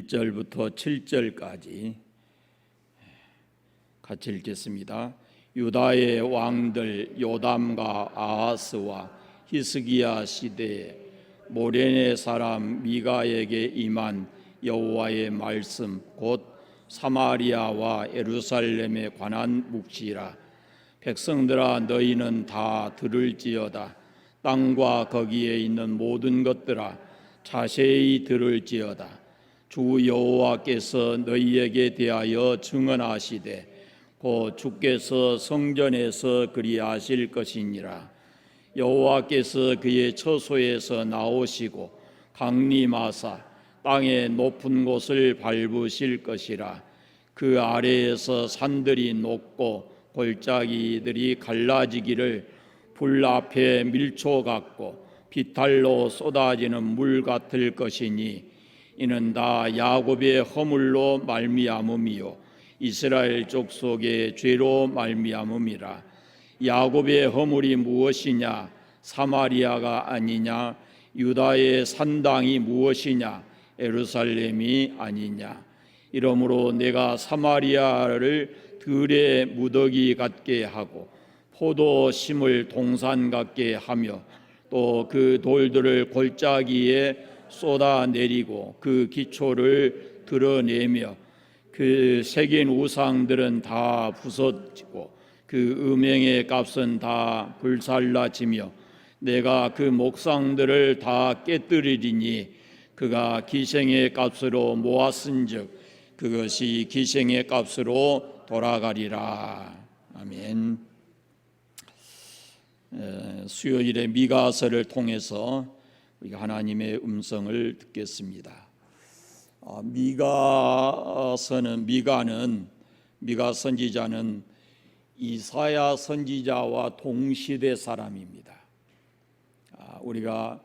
1절부터 7절까지 같이 읽겠습니다. 유다의 왕들 요담과 아하스와 히스기야 시대에 모레네 사람 미가에게 임한 여호와의 말씀 곧 사마리아와 예루살렘에 관한 묵시라. 백성들아, 너희는 다 들을지어다. 땅과 거기에 있는 모든 것들아, 자세히 들을지어다. 주 여호와께서 너희에게 대하여 증언하시되 곧 주께서 성전에서 그리하실 것이니라. 여호와께서 그의 처소에서 나오시고 강림하사 땅의 높은 곳을 밟으실 것이라. 그 아래에서 산들이 녹고 골짜기들이 갈라지기를 불 앞에 밀초 같고 비탈로 쏟아지는 물 같을 것이니 이는 다 야곱의 허물로 말미암음이요 이스라엘 족속의 죄로 말미암음이라. 야곱의 허물이 무엇이냐? 사마리아가 아니냐? 유다의 산당이 무엇이냐? 예루살렘이 아니냐? 이러므로 내가 사마리아를 들의 무더기 같게 하고 포도 심을 동산 같게 하며 또 그 돌들을 골짜기에 쏟아내리고 그 기초를 드러내며 그 새긴 우상들은 다 부서지고 그 음행의 값은 다 불살라지며 내가 그 목상들을 다 깨뜨리리니 그가 기생의 값으로 모았은즉 그것이 기생의 값으로 돌아가리라. 아멘. 수요일에 미가서를 통해서 우리가 하나님의 음성을 듣겠습니다. 미가 선지자는 이사야 선지자와 동시대 사람입니다. 우리가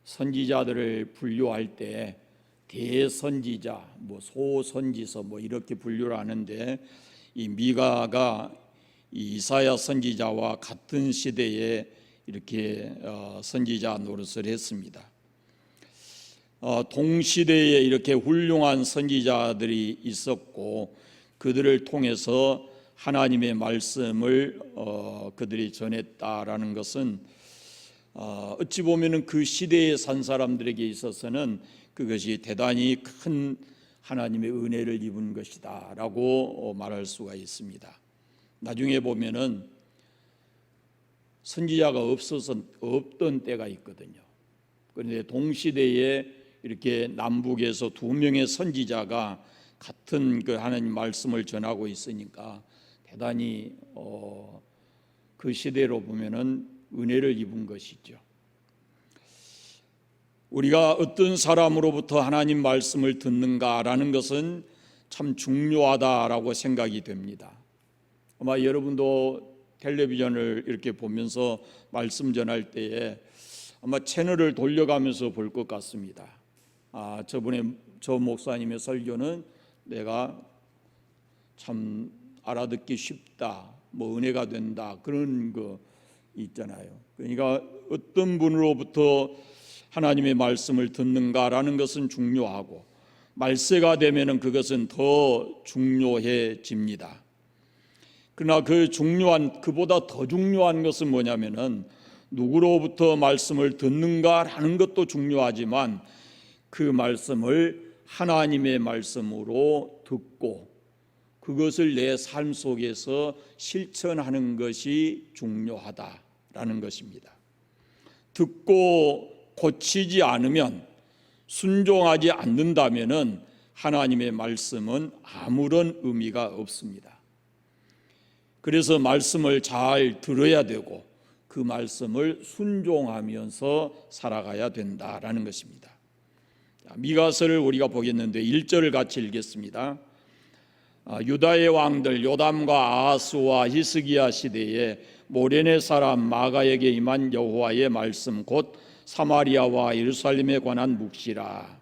선지자들을 분류할 때 대선지자, 소선지서 이렇게 분류를 하는데 이 미가가 이사야 선지자와 같은 시대에 이렇게 선지자 노릇을 했습니다. 동시대에 이렇게 훌륭한 선지자들이 있었고 그들을 통해서 하나님의 말씀을 그들이 전했다라는 것은 어찌 보면은 그 시대에 산 사람들에게 있어서는 그것이 대단히 큰 하나님의 은혜를 입은 것이다라고 말할 수가 있습니다. 나중에 보면은 선지자가 없던 때가 있거든요. 그런데 동시대에 이렇게 남북에서 두 명의 선지자가 같은 그 하나님 말씀을 전하고 있으니까 대단히 그 시대로 보면은 은혜를 입은 것이죠. 우리가 어떤 사람으로부터 하나님 말씀을 듣는가라는 것은 참 중요하다라고 생각이 됩니다. 아마 여러분도 텔레비전을 이렇게 보면서 말씀 전할 때에 아마 채널을 돌려가면서 볼 것 같습니다. 저번에 저 목사님의 설교는 내가 참 알아듣기 쉽다, 은혜가 된다, 그런 거 있잖아요. 그러니까 어떤 분으로부터 하나님의 말씀을 듣는가라는 것은 중요하고 말세가 되면은 그것은 더 중요해집니다. 그러나 그보다 더 중요한 것은 뭐냐면은 누구로부터 말씀을 듣는가라는 것도 중요하지만 그 말씀을 하나님의 말씀으로 듣고 그것을 내 삶 속에서 실천하는 것이 중요하다라는 것입니다. 듣고 고치지 않으면, 순종하지 않는다면은 하나님의 말씀은 아무런 의미가 없습니다. 그래서 말씀을 잘 들어야 되고 그 말씀을 순종하면서 살아가야 된다라는 것입니다. 미가서를 우리가 보겠는데 1절을 같이 읽겠습니다. 유다의 왕들 요담과 아하스와 히스기야 시대에 모레네 사람 마가에게 임한 여호와의 말씀 곧 사마리아와 예루살렘에 관한 묵시라.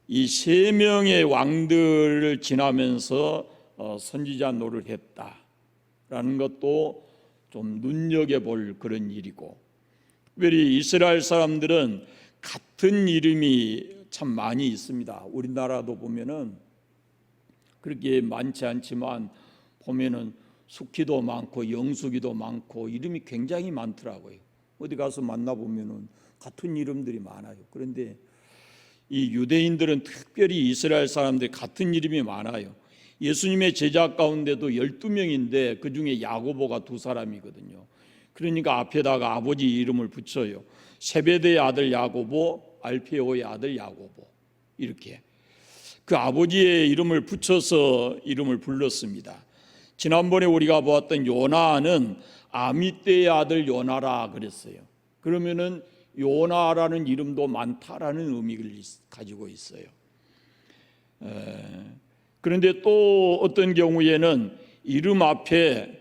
이 세 명의 왕들을 지나면서 선지자 노릇을 했다라는 것도 좀 눈여겨볼 그런 일이고, 특별히 이스라엘 사람들은 같은 이름이 참 많이 있습니다. 우리나라도 보면은 그렇게 많지 않지만 보면은 숙희도 많고 영숙이도 많고 이름이 굉장히 많더라고요. 어디 가서 만나보면은 같은 이름들이 많아요. 그런데 이 유대인들은 특별히 이스라엘 사람들이 같은 이름이 많아요. 예수님의 제자 가운데도 12명인데 그중에 야고보가 2사람이거든요. 그러니까 앞에다가 아버지 이름을 붙여요. 세베대의 아들 야고보, 알페오의 아들 야고보, 이렇게 그 아버지의 이름을 붙여서 이름을 불렀습니다. 지난번에 우리가 보았던 요나는 아미떼의 아들 요나라 그랬어요. 그러면은 요나라는 이름도 많다라는 의미를 가지고 있어요. 그런데 또 어떤 경우에는 이름 앞에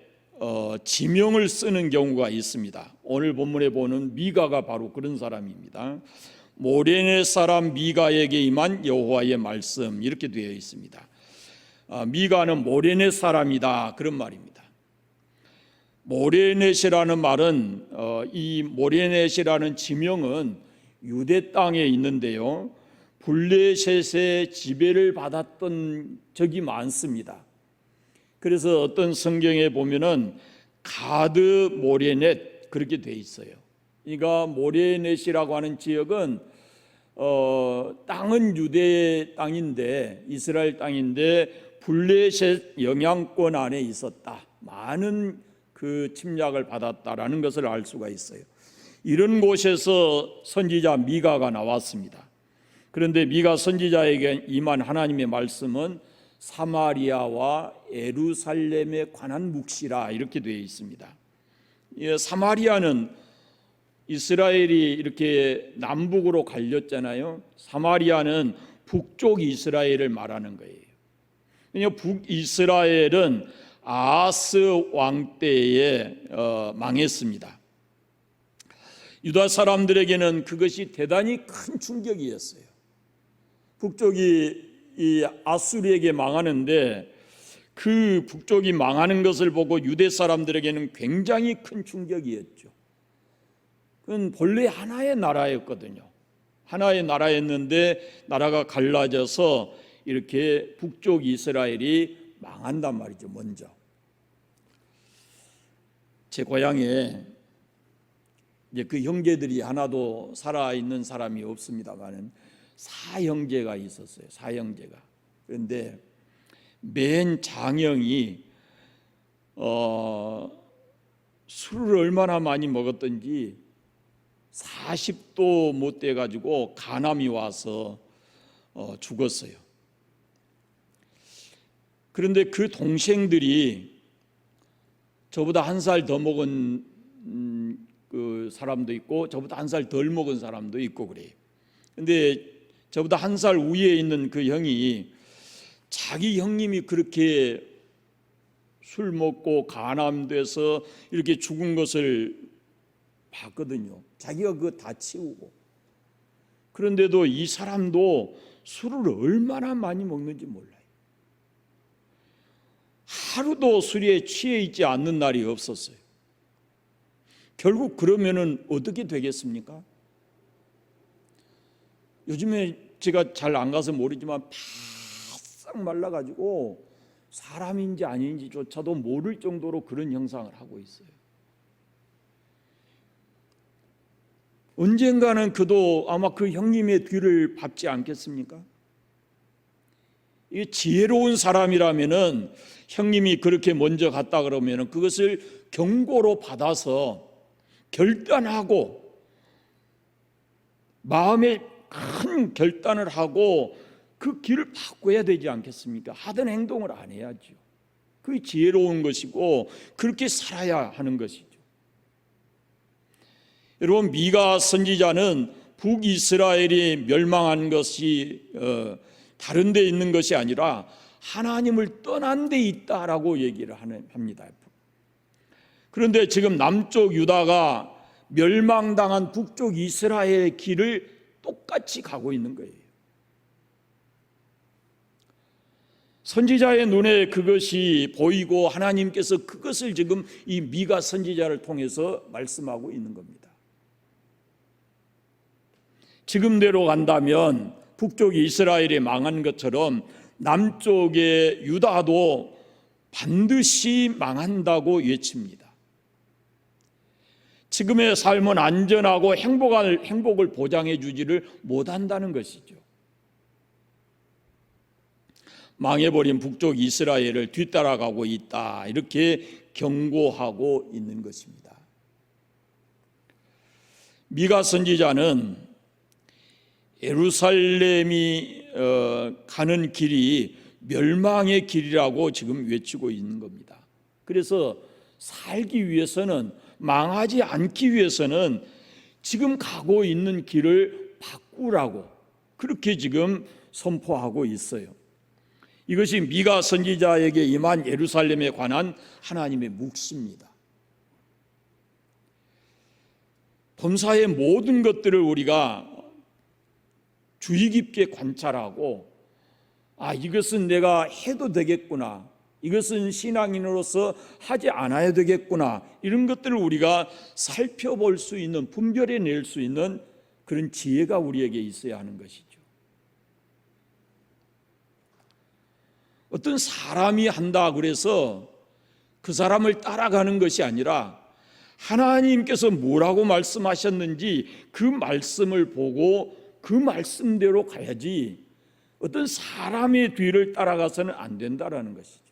지명을 쓰는 경우가 있습니다. 오늘 본문에 보는 미가가 바로 그런 사람입니다. 모레네 사람 미가에게 임한 여호와의 말씀, 이렇게 되어 있습니다. 미가는 모레네 사람이다, 그런 말입니다. 모레넷이라는 말은 이 모레넷이라는 지명은 유대 땅에 있는데요, 블레셋의 지배를 받았던 적이 많습니다. 그래서 어떤 성경에 보면은 가드 모레넷 그렇게 돼 있어요. 그러니까 모레넷이라고 하는 지역은 땅은 유대 땅인데, 이스라엘 땅인데 블레셋 영향권 안에 있었다, 많은 그 침략을 받았다라는 것을 알 수가 있어요. 이런 곳에서 선지자 미가가 나왔습니다. 그런데 미가 선지자에게 임한 하나님의 말씀은 사마리아와 예루살렘에 관한 묵시라, 이렇게 되어 있습니다. 사마리아는 이스라엘이 이렇게 남북으로 갈렸잖아요. 사마리아는 북쪽 이스라엘을 말하는 거예요. 그러니까 북이스라엘은 아하스 왕 때에 망했습니다. 유다 사람들에게는 그것이 대단히 큰 충격이었어요. 북쪽이 이 아수르에게 망하는데 그 북쪽이 망하는 것을 보고 유대 사람들에게는 굉장히 큰 충격이었죠. 그건 본래 하나의 나라였거든요. 하나의 나라였는데 나라가 갈라져서 이렇게 북쪽 이스라엘이 망한단 말이죠. 먼저 제 고향에 이제 그 형제들이 하나도 살아있는 사람이 없습니다만은 사형제가 있었어요. 사형제가. 그런데 맨 장형이 술을 얼마나 많이 먹었던지 40도 못 돼 가지고 간암이 와서 죽었어요. 그런데 그 동생들이 저보다 1살 더 먹은 그 사람도 있고 저보다 1살 덜 먹은 사람도 있고 그래요. 근데 저보다 1살 위에 있는 그 형이 자기 형님이 그렇게 술 먹고 간암돼서 이렇게 죽은 것을 봤거든요. 자기가 그거 다 치우고. 그런데도 이 사람도 술을 얼마나 많이 먹는지 몰라요. 하루도 술에 취해 있지 않는 날이 없었어요. 결국 그러면은 어떻게 되겠습니까? 요즘에 제가 잘 안 가서 모르지만 바싹 말라가지고 사람인지 아닌지조차도 모를 정도로 그런 형상을 하고 있어요. 언젠가는 그도 아마 그 형님의 뒤를 밟지 않겠습니까? 이 지혜로운 사람이라면은 형님이 그렇게 먼저 갔다 그러면은 그것을 경고로 받아서 결단하고 마음에 큰 결단을 하고 그 길을 바꿔야 되지 않겠습니까? 하던 행동을 안 해야죠. 그게 지혜로운 것이고 그렇게 살아야 하는 것이죠. 여러분, 미가 선지자는 북이스라엘이 멸망한 것이 다른 데 있는 것이 아니라 하나님을 떠난 데 있다라고 얘기를 합니다. 그런데 지금 남쪽 유다가 멸망당한 북쪽 이스라엘의 길을 똑같이 가고 있는 거예요. 선지자의 눈에 그것이 보이고 하나님께서 그것을 지금 이 미가 선지자를 통해서 말씀하고 있는 겁니다. 지금대로 간다면 북쪽이 이스라엘이 망한 것처럼 남쪽의 유다도 반드시 망한다고 외칩니다. 지금의 삶은 안전하고 행복을 보장해 주지를 못한다는 것이죠. 망해버린 북쪽 이스라엘을 뒤따라가고 있다, 이렇게 경고하고 있는 것입니다. 미가 선지자는 예루살렘이 가는 길이 멸망의 길이라고 지금 외치고 있는 겁니다. 그래서 살기 위해서는, 망하지 않기 위해서는 지금 가고 있는 길을 바꾸라고 그렇게 지금 선포하고 있어요. 이것이 미가 선지자에게 임한 예루살렘에 관한 하나님의 묵시입니다. 본사의 모든 것들을 우리가 주의 깊게 관찰하고, 이것은 내가 해도 되겠구나, 이것은 신앙인으로서 하지 않아야 되겠구나, 이런 것들을 우리가 살펴볼 수 있는, 분별해낼 수 있는 그런 지혜가 우리에게 있어야 하는 것이죠. 어떤 사람이 한다 그래서 그 사람을 따라가는 것이 아니라 하나님께서 뭐라고 말씀하셨는지 그 말씀을 보고 그 말씀대로 가야지, 어떤 사람의 뒤를 따라가서는 안 된다라는 것이죠.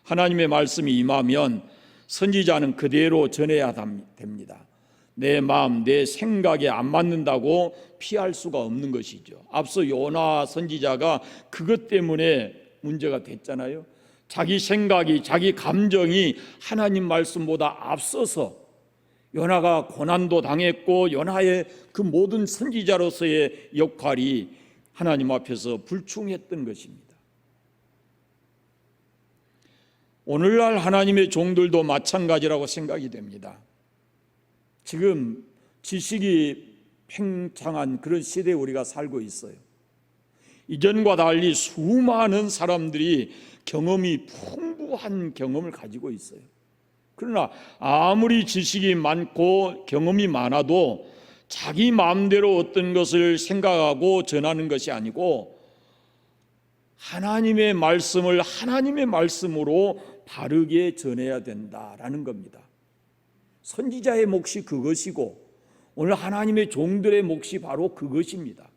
하나님의 말씀이 임하면 선지자는 그대로 전해야 됩니다. 내 마음, 내 생각에 안 맞는다고 피할 수가 없는 것이죠. 앞서 요나 선지자가 그것 때문에 문제가 됐잖아요. 자기 생각이, 자기 감정이 하나님 말씀보다 앞서서 요나가 고난도 당했고, 요나의 그 모든 선지자로서의 역할이 하나님 앞에서 불충했던 것입니다. 오늘날 하나님의 종들도 마찬가지라고 생각이 됩니다. 지금 지식이 팽창한 그런 시대에 우리가 살고 있어요. 이전과 달리 수많은 사람들이 경험이 풍부한 경험을 가지고 있어요. 그러나 아무리 지식이 많고 경험이 많아도 자기 마음대로 어떤 것을 생각하고 전하는 것이 아니고 하나님의 말씀을 하나님의 말씀으로 바르게 전해야 된다라는 겁니다. 선지자의 몫이 그것이고 오늘 하나님의 종들의 몫이 바로 그것입니다.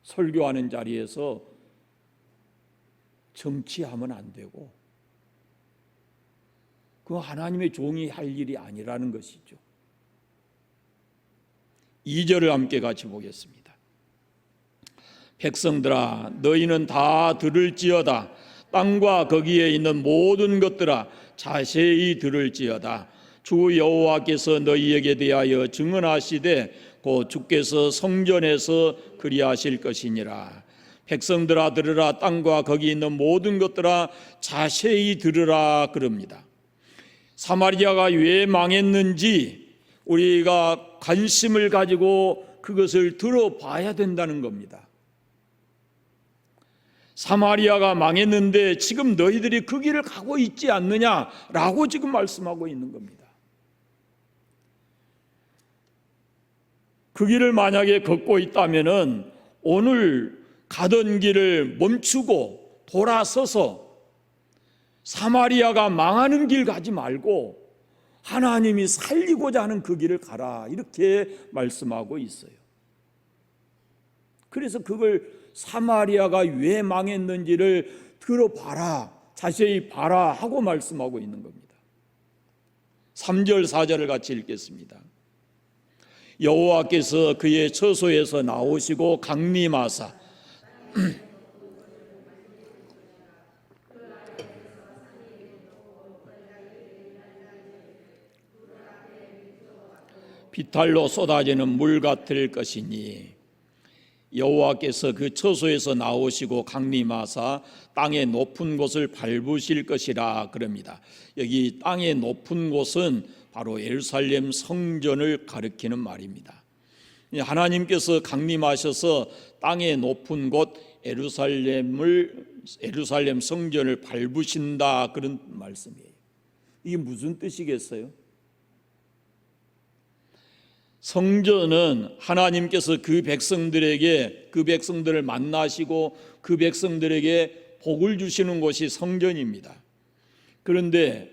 설교하는 자리에서 정치하면 안 되고, 그건 하나님의 종이 할 일이 아니라는 것이죠. 2절을 함께 같이 보겠습니다. 백성들아, 너희는 다 들을지어다. 땅과 거기에 있는 모든 것들아, 자세히 들을지어다. 주 여호와께서 너희에게 대하여 증언하시되 곧 주께서 성전에서 그리하실 것이니라. 백성들아 들으라. 땅과 거기 있는 모든 것들아 자세히 들으라 그럽니다. 사마리아가 왜 망했는지 우리가 관심을 가지고 그것을 들어봐야 된다는 겁니다. 사마리아가 망했는데 지금 너희들이 그 길을 가고 있지 않느냐라고 지금 말씀하고 있는 겁니다. 그 길을 만약에 걷고 있다면은 오늘 가던 길을 멈추고 돌아서서 사마리아가 망하는 길 가지 말고 하나님이 살리고자 하는 그 길을 가라, 이렇게 말씀하고 있어요. 그래서 그걸 사마리아가 왜 망했는지를 들어봐라, 자세히 봐라 하고 말씀하고 있는 겁니다. 3절 4절을 같이 읽겠습니다. 여호와께서 그의 처소에서 나오시고 강림하사 비탈로 쏟아지는 물 같을 것이니, 여호와께서 그 처소에서 나오시고 강림하사 땅의 높은 곳을 밟으실 것이라 그럽니다. 여기 땅의 높은 곳은 바로 예루살렘 성전을 가리키는 말입니다. 하나님께서 강림하셔서 땅의 높은 곳 예루살렘 성전을 밟으신다, 그런 말씀이에요. 이게 무슨 뜻이겠어요? 성전은 하나님께서 그 백성들을 만나시고 그 백성들에게 복을 주시는 곳이 성전입니다. 그런데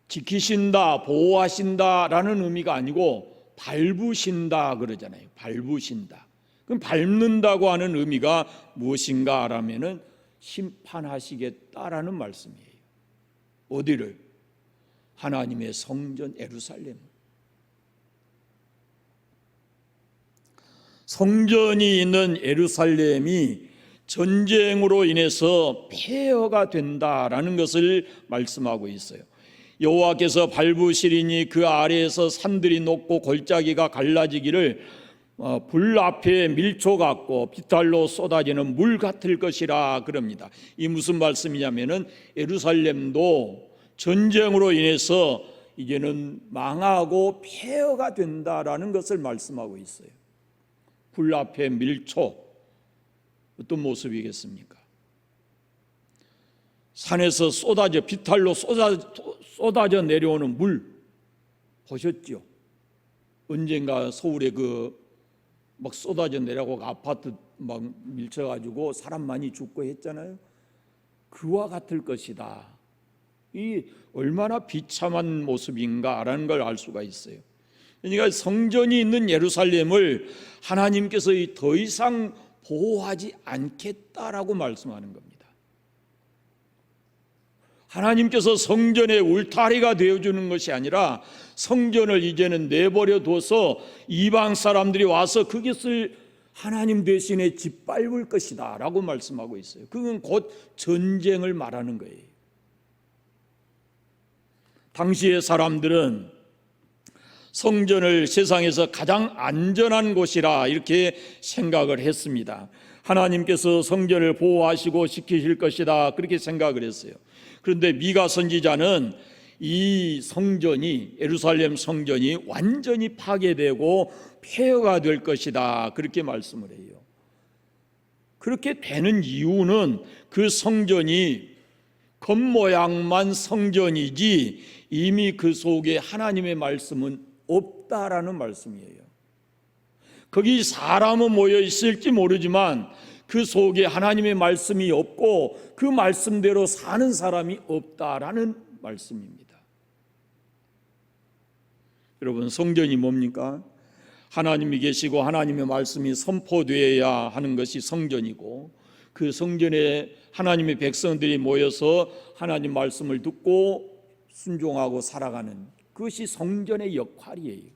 지키신다, 보호하신다라는 의미가 아니고 밟으신다 그러잖아요. 밟으신다. 그럼 밟는다고 하는 의미가 무엇인가 하면은 심판하시겠다라는 말씀이에요. 어디를? 하나님의 성전 예루살렘. 성전이 있는 예루살렘이 전쟁으로 인해서 폐허가 된다라는 것을 말씀하고 있어요. 여호와께서 밟으시리니 그 아래에서 산들이 녹고 골짜기가 갈라지기를 불 앞에 밀초 같고 비탈로 쏟아지는 물 같을 것이라 그럽니다. 이 무슨 말씀이냐면은 예루살렘도 전쟁으로 인해서 이제는 망하고 폐허가 된다라는 것을 말씀하고 있어요. 불 앞에 밀초, 어떤 모습이겠습니까? 산에서 비탈로 쏟아져 내려오는 물 보셨죠? 언젠가 서울에 막 쏟아져 내려가고 아파트 막 밀쳐가지고 사람 많이 죽고 했잖아요. 그와 같을 것이다. 이 얼마나 비참한 모습인가라는 걸 알 수가 있어요. 그러니까 성전이 있는 예루살렘을 하나님께서 더 이상 보호하지 않겠다라고 말씀하는 겁니다. 하나님께서 성전의 울타리가 되어주는 것이 아니라 성전을 이제는 내버려 둬서 이방 사람들이 와서 그것을 하나님 대신에 짓밟을 것이다 라고 말씀하고 있어요. 그건 곧 전쟁을 말하는 거예요. 당시의 사람들은 성전을 세상에서 가장 안전한 곳이라 이렇게 생각을 했습니다. 하나님께서 성전을 보호하시고 지키실 것이다 그렇게 생각을 했어요. 그런데 미가 선지자는 이 성전이, 예루살렘 성전이 완전히 파괴되고 폐허가 될 것이다 그렇게 말씀을 해요. 그렇게 되는 이유는 그 성전이 겉모양만 성전이지 이미 그 속에 하나님의 말씀은 없다라는 말씀이에요. 거기 사람은 모여 있을지 모르지만 그 속에 하나님의 말씀이 없고 그 말씀대로 사는 사람이 없다라는 말씀입니다. 여러분, 성전이 뭡니까? 하나님이 계시고 하나님의 말씀이 선포되어야 하는 것이 성전이고, 그 성전에 하나님의 백성들이 모여서 하나님 말씀을 듣고 순종하고 살아가는 그것이 성전의 역할이에요.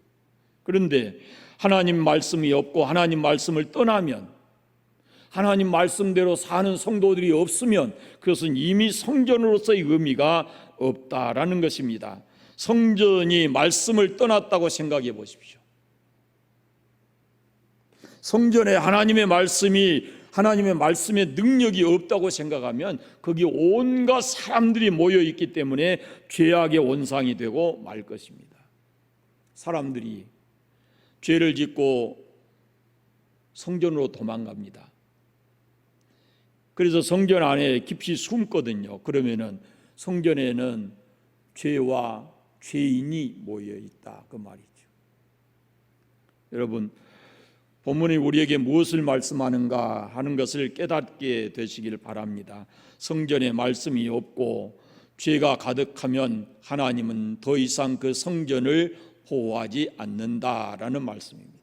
그런데 하나님 말씀이 없고 하나님 말씀을 떠나면, 하나님 말씀대로 사는 성도들이 없으면 그것은 이미 성전으로서의 의미가 없다라는 것입니다. 성전이 말씀을 떠났다고 생각해 보십시오. 성전에 하나님의 말씀의 능력이 없다고 생각하면 거기 온갖 사람들이 모여 있기 때문에 죄악의 원상이 되고 말 것입니다. 사람들이 죄를 짓고 성전으로 도망갑니다. 그래서 성전 안에 깊이 숨거든요. 그러면은 성전에는 죄와 죄인이 모여 있다 그 말이죠. 여러분, 본문이 우리에게 무엇을 말씀하는가 하는 것을 깨닫게 되시길 바랍니다. 성전에 말씀이 없고 죄가 가득하면 하나님은 더 이상 그 성전을 보호하지 않는다라는 말씀입니다.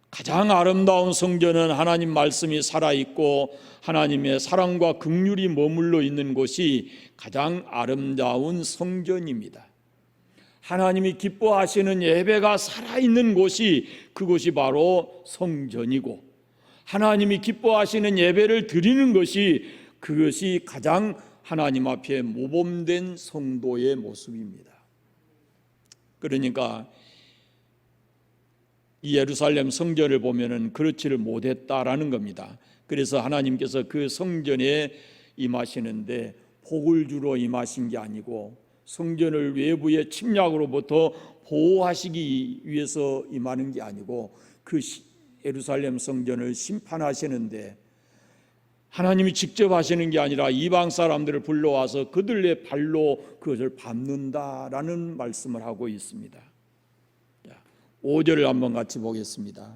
가장 아름다운 성전은 하나님 말씀이 살아있고 하나님의 사랑과 긍휼이 머물러 있는 곳이 가장 아름다운 성전입니다. 하나님이 기뻐하시는 예배가 살아있는 곳이, 그곳이 바로 성전이고, 하나님이 기뻐하시는 예배를 드리는 것이, 그것이 가장 하나님 앞에 모범된 성도의 모습입니다. 그러니까 이 예루살렘 성전을 보면은 그렇지를 못했다라는 겁니다. 그래서 하나님께서 그 성전에 임하시는데 복을 주러 임하신 게 아니고 성전을 외부의 침략으로부터 보호하시기 위해서 임하는 게 아니고 그 예루살렘 성전을 심판하시는데 하나님이 직접 하시는 게 아니라 이방 사람들을 불러와서 그들의 발로 그것을 밟는다라는 말씀을 하고 있습니다. 5절을 한번 같이 보겠습니다.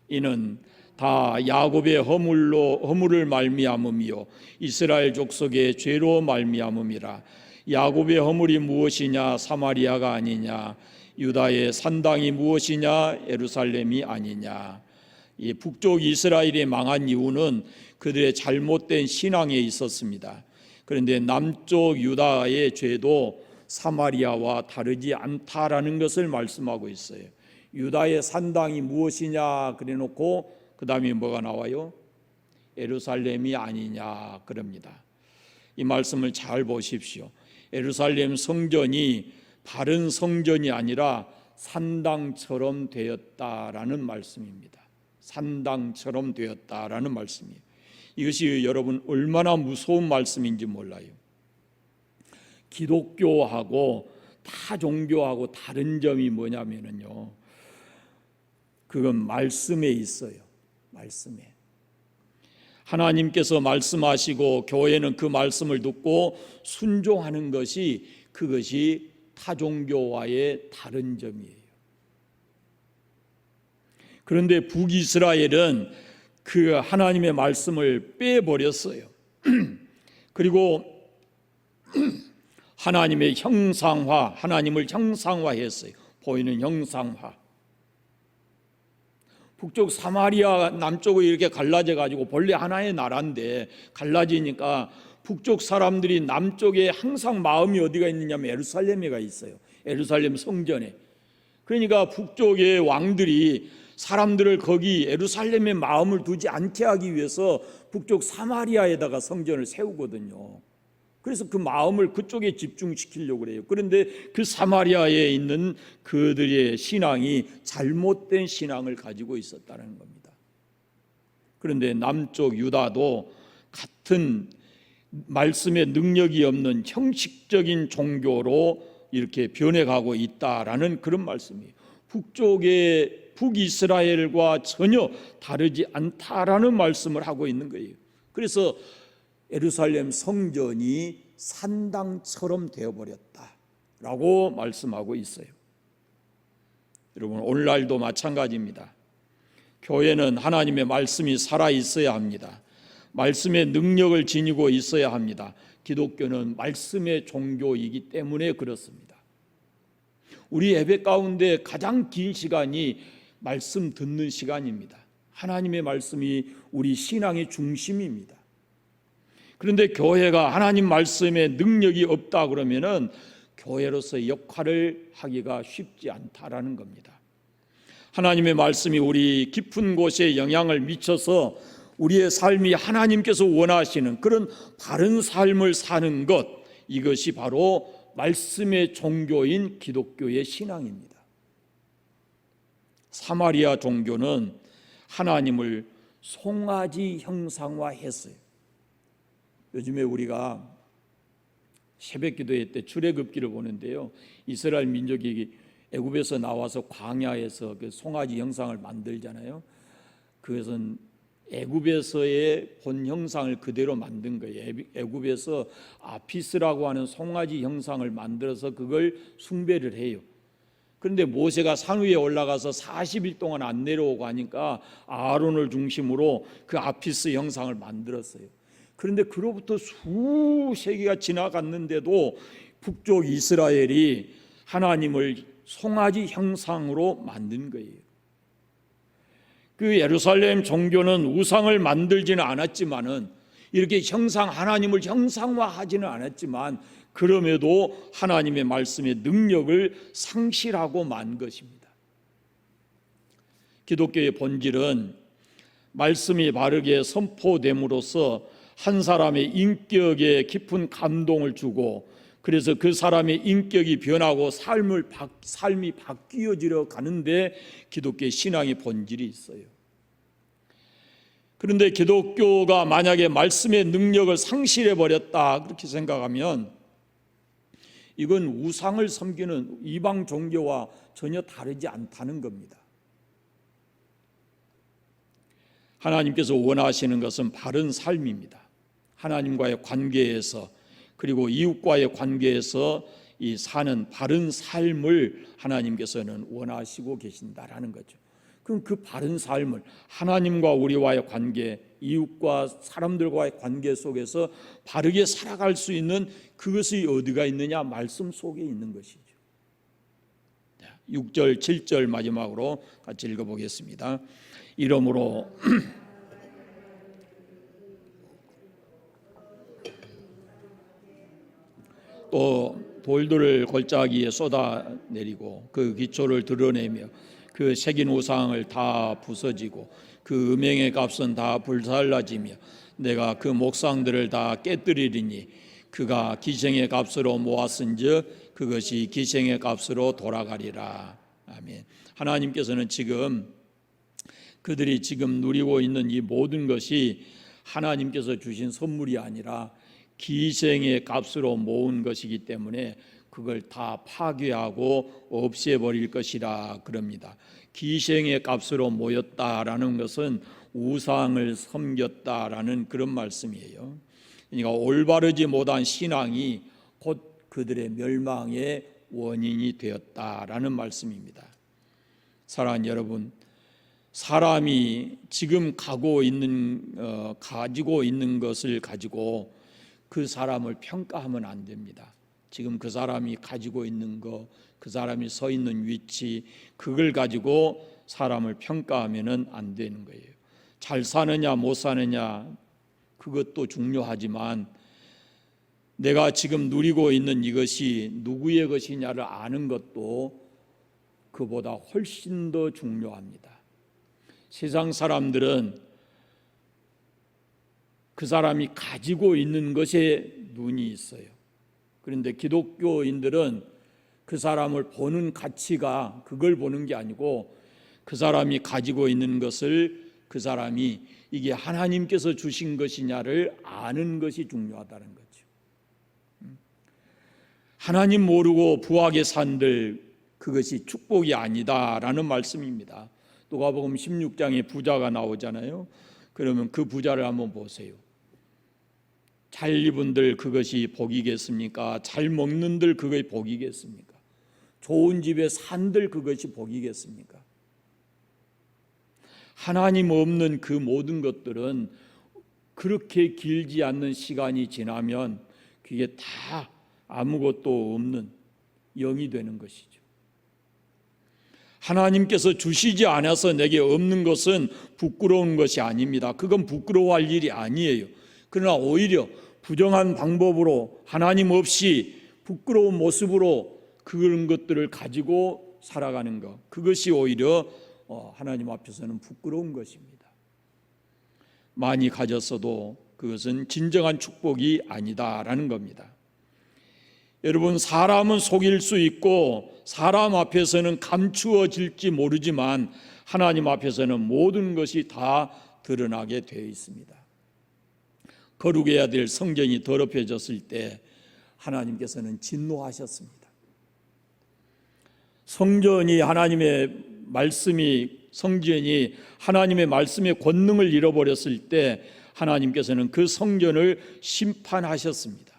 이는 다 야곱의 허물을 말미암음이요 이스라엘 족속의 죄로 말미암음이라. 야곱의 허물이 무엇이냐? 사마리아가 아니냐? 유다의 산당이 무엇이냐? 예루살렘이 아니냐? 이 북쪽 이스라엘이 망한 이유는 그들의 잘못된 신앙에 있었습니다. 그런데 남쪽 유다의 죄도 사마리아와 다르지 않다라는 것을 말씀하고 있어요. 유다의 산당이 무엇이냐 그래놓고 그 다음에 뭐가 나와요? 예루살렘이 아니냐 그럽니다. 이 말씀을 잘 보십시오. 예루살렘 성전이 바른 성전이 아니라 산당처럼 되었다라는 말씀입니다. 산당처럼 되었다라는 말씀이에요. 이것이 여러분 얼마나 무서운 말씀인지 몰라요. 기독교하고 타 종교하고 다른 점이 뭐냐면요, 그건 말씀에 있어요. 말씀에. 하나님께서 말씀하시고 교회는 그 말씀을 듣고 순종하는 것이, 그것이 타 종교와의 다른 점이에요. 그런데 북이스라엘은 그 하나님의 말씀을 빼버렸어요. 그리고 하나님의 형상화, 하나님을 형상화했어요. 보이는 형상화. 북쪽 사마리아 남쪽으로 이렇게 갈라져 가지고 본래 하나의 나라인데 갈라지니까 북쪽 사람들이 남쪽에 항상 마음이 어디가 있느냐면 예루살렘에가 있어요. 예루살렘 성전에. 그러니까 북쪽의 왕들이 사람들을 거기 예루살렘에 마음을 두지 않게 하기 위해서 북쪽 사마리아에다가 성전을 세우거든요. 그래서 그 마음을 그쪽에 집중시키려고 그래요. 그런데 그 사마리아에 있는 그들의 신앙이 잘못된 신앙을 가지고 있었다는 겁니다. 그런데 남쪽 유다도 같은 말씀의 능력이 없는 형식적인 종교로 이렇게 변해가고 있다라는 그런 말씀이에요. 북이스라엘과 전혀 다르지 않다라는 말씀을 하고 있는 거예요. 그래서 예루살렘 성전이 산당처럼 되어버렸다라고 말씀하고 있어요. 여러분, 오늘날도 마찬가지입니다. 교회는 하나님의 말씀이 살아있어야 합니다. 말씀의 능력을 지니고 있어야 합니다. 기독교는 말씀의 종교이기 때문에 그렇습니다. 우리 예배 가운데 가장 긴 시간이 말씀 듣는 시간입니다. 하나님의 말씀이 우리 신앙의 중심입니다. 그런데 교회가 하나님 말씀에 능력이 없다 그러면은 교회로서의 역할을 하기가 쉽지 않다라는 겁니다. 하나님의 말씀이 우리 깊은 곳에 영향을 미쳐서 우리의 삶이 하나님께서 원하시는 그런 바른 삶을 사는 것, 이것이 바로 말씀의 종교인 기독교의 신앙입니다. 사마리아 종교는 하나님을 송아지 형상화했어요. 요즘에 우리가 새벽 기도회 때 출애굽기를 보는데요, 이스라엘 민족이 애굽에서 나와서 광야에서 그 송아지 형상을 만들잖아요. 그것은 애굽에서의 본 형상을 그대로 만든 거예요. 애굽에서 아피스라고 하는 송아지 형상을 만들어서 그걸 숭배를 해요. 그런데 모세가 산 위에 올라가서 40일 동안 안 내려오고 하니까 아론을 중심으로 그 아피스 형상을 만들었어요. 그런데 그로부터 수세기가 지나갔는데도 북쪽 이스라엘이 하나님을 송아지 형상으로 만든 거예요. 그 예루살렘 종교는 우상을 만들지는 않았지만은, 이렇게 하나님을 형상화하지는 않았지만, 그럼에도 하나님의 말씀의 능력을 상실하고 만 것입니다. 기독교의 본질은 말씀이 바르게 선포됨으로써 한 사람의 인격에 깊은 감동을 주고, 그래서 그 사람의 인격이 변하고 삶이 바뀌어지려 가는데 기독교의 신앙의 본질이 있어요. 그런데 기독교가 만약에 말씀의 능력을 상실해 버렸다 그렇게 생각하면, 이건 우상을 섬기는 이방 종교와 전혀 다르지 않다는 겁니다. 하나님께서 원하시는 것은 바른 삶입니다. 하나님과의 관계에서, 그리고 이웃과의 관계에서 이 사는 바른 삶을 하나님께서는 원하시고 계신다라는 거죠. 그럼 그 바른 삶을 하나님과 우리와의 관계, 이웃과 사람들과의 관계 속에서 바르게 살아갈 수 있는 그것이 어디가 있느냐? 말씀 속에 있는 것이죠. 6절, 7절 마지막으로 같이 읽어보겠습니다. 이러므로 또 돌들을 골짜기에 쏟아내리고 그 기초를 드러내며 그 새긴 우상을 다 부서지고 그 음행의 값은 다 불살라지며 내가 그 목상들을 다 깨뜨리리니 그가 기생의 값으로 모았은즉 그것이 기생의 값으로 돌아가리라. 아멘. 하나님께서는 지금 그들이 지금 누리고 있는 이 모든 것이 하나님께서 주신 선물이 아니라 기생의 값으로 모은 것이기 때문에 그걸 다 파괴하고 없애버릴 것이라 그럽니다. 기생의 값으로 모였다라는 것은 우상을 섬겼다라는 그런 말씀이에요. 그러니까 올바르지 못한 신앙이 곧 그들의 멸망의 원인이 되었다라는 말씀입니다. 사랑하는 여러분, 사람이 지금 가지고 있는 것을 가지고 그 사람을 평가하면 안 됩니다. 지금 그 사람이 가지고 있는 것, 그 사람이 서 있는 위치, 그걸 가지고 사람을 평가하면 안 되는 거예요. 잘 사느냐 못 사느냐 그것도 중요하지만 내가 지금 누리고 있는 이것이 누구의 것이냐를 아는 것도 그보다 훨씬 더 중요합니다. 세상 사람들은 그 사람이 가지고 있는 것에 눈이 있어요. 그런데 기독교인들은 그 사람을 보는 가치가 그걸 보는 게 아니고 그 사람이 가지고 있는 것을 그 사람이 이게 하나님께서 주신 것이냐를 아는 것이 중요하다는 거죠. 하나님 모르고 부하게 산들 그것이 축복이 아니다라는 말씀입니다. 누가복음 16장에 부자가 나오잖아요. 그러면 그 부자를 한번 보세요. 잘 입은들 그것이 복이겠습니까? 잘 먹는들 그것이 복이겠습니까? 좋은 집에 산들 그것이 복이겠습니까? 하나님 없는 그 모든 것들은 그렇게 길지 않는 시간이 지나면 그게 다 아무것도 없는 영이 되는 것이죠. 하나님께서 주시지 않아서 내게 없는 것은 부끄러운 것이 아닙니다. 그건 부끄러워할 일이 아니에요. 그러나 오히려 부정한 방법으로 하나님 없이 부끄러운 모습으로 그런 것들을 가지고 살아가는 것, 그것이 오히려 하나님 앞에서는 부끄러운 것입니다. 많이 가졌어도 그것은 진정한 축복이 아니다라는 겁니다. 여러분, 사람은 속일 수 있고 사람 앞에서는 감추어질지 모르지만 하나님 앞에서는 모든 것이 다 드러나게 되어 있습니다. 거룩해야 될 성전이 더럽혀졌을 때 하나님께서는 진노하셨습니다. 성전이 하나님의 말씀의 권능을 잃어버렸을 때 하나님께서는 그 성전을 심판하셨습니다.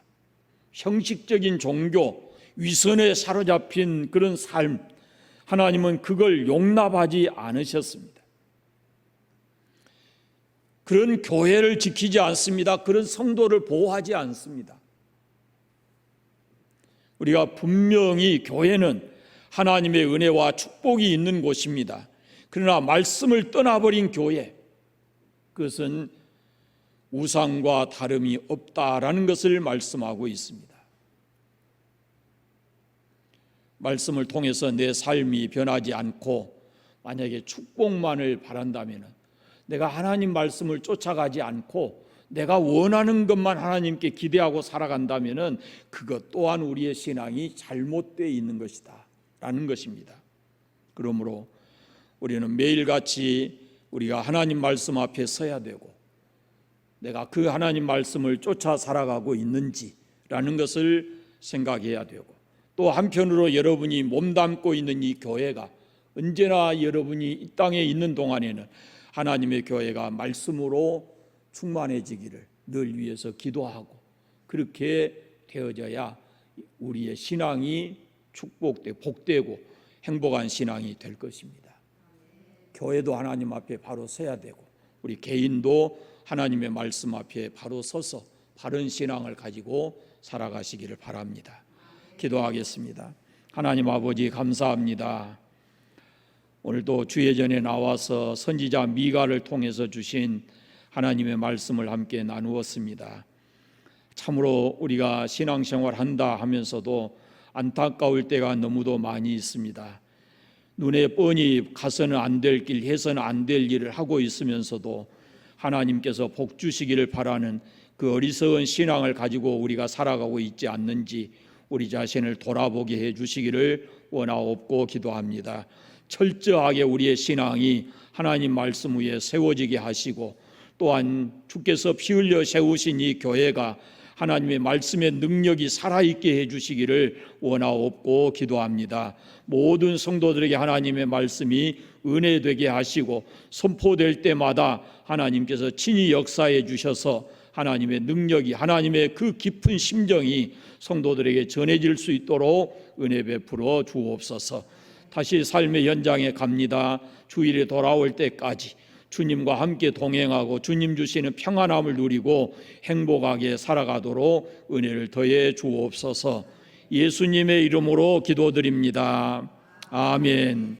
형식적인 종교, 위선에 사로잡힌 그런 삶, 하나님은 그걸 용납하지 않으셨습니다. 그런 교회를 지키지 않습니다. 그런 성도를 보호하지 않습니다. 우리가 분명히 교회는 하나님의 은혜와 축복이 있는 곳입니다. 그러나 말씀을 떠나버린 교회, 그것은 우상과 다름이 없다라는 것을 말씀하고 있습니다. 말씀을 통해서 내 삶이 변하지 않고 만약에 축복만을 바란다면, 내가 하나님 말씀을 쫓아가지 않고 내가 원하는 것만 하나님께 기대하고 살아간다면 그것 또한 우리의 신앙이 잘못되어 있는 것이다 라는 것입니다. 그러므로 우리는 매일같이 우리가 하나님 말씀 앞에 서야 되고 내가 그 하나님 말씀을 쫓아 살아가고 있는지라는 것을 생각해야 되고, 또 한편으로 여러분이 몸담고 있는 이 교회가 언제나 여러분이 이 땅에 있는 동안에는 하나님의 교회가 말씀으로 충만해지기를 늘 위해서 기도하고, 그렇게 되어져야 우리의 신앙이 축복되고 복되고 행복한 신앙이 될 것입니다. 교회도 하나님 앞에 바로 서야 되고 우리 개인도 하나님의 말씀 앞에 바로 서서 바른 신앙을 가지고 살아가시기를 바랍니다. 기도하겠습니다. 하나님 아버지 감사합니다. 오늘도 주예전에 나와서 선지자 미가를 통해서 주신 하나님의 말씀을 함께 나누었습니다. 참으로 우리가 신앙생활 한다 하면서도 안타까울 때가 너무도 많이 있습니다. 눈에 뻔히 가서는 안 될 길, 해서는 안 될 일을 하고 있으면서도 하나님께서 복 주시기를 바라는 그 어리석은 신앙을 가지고 우리가 살아가고 있지 않는지 우리 자신을 돌아보게 해 주시기를 원하옵고 기도합니다. 철저하게 우리의 신앙이 하나님 말씀 위에 세워지게 하시고 또한 주께서 피 흘려 세우신 이 교회가 하나님의 말씀의 능력이 살아있게 해주시기를 원하옵고 기도합니다. 모든 성도들에게 하나님의 말씀이 은혜되게 하시고 선포될 때마다 하나님께서 친히 역사해 주셔서 하나님의 능력이 하나님의 그 깊은 심정이 성도들에게 전해질 수 있도록 은혜 베풀어 주옵소서. 다시 삶의 연장에 갑니다. 주일에 돌아올 때까지 주님과 함께 동행하고 주님 주시는 평안함을 누리고 행복하게 살아가도록 은혜를 더해 주옵소서. 예수님의 이름으로 기도드립니다. 아멘.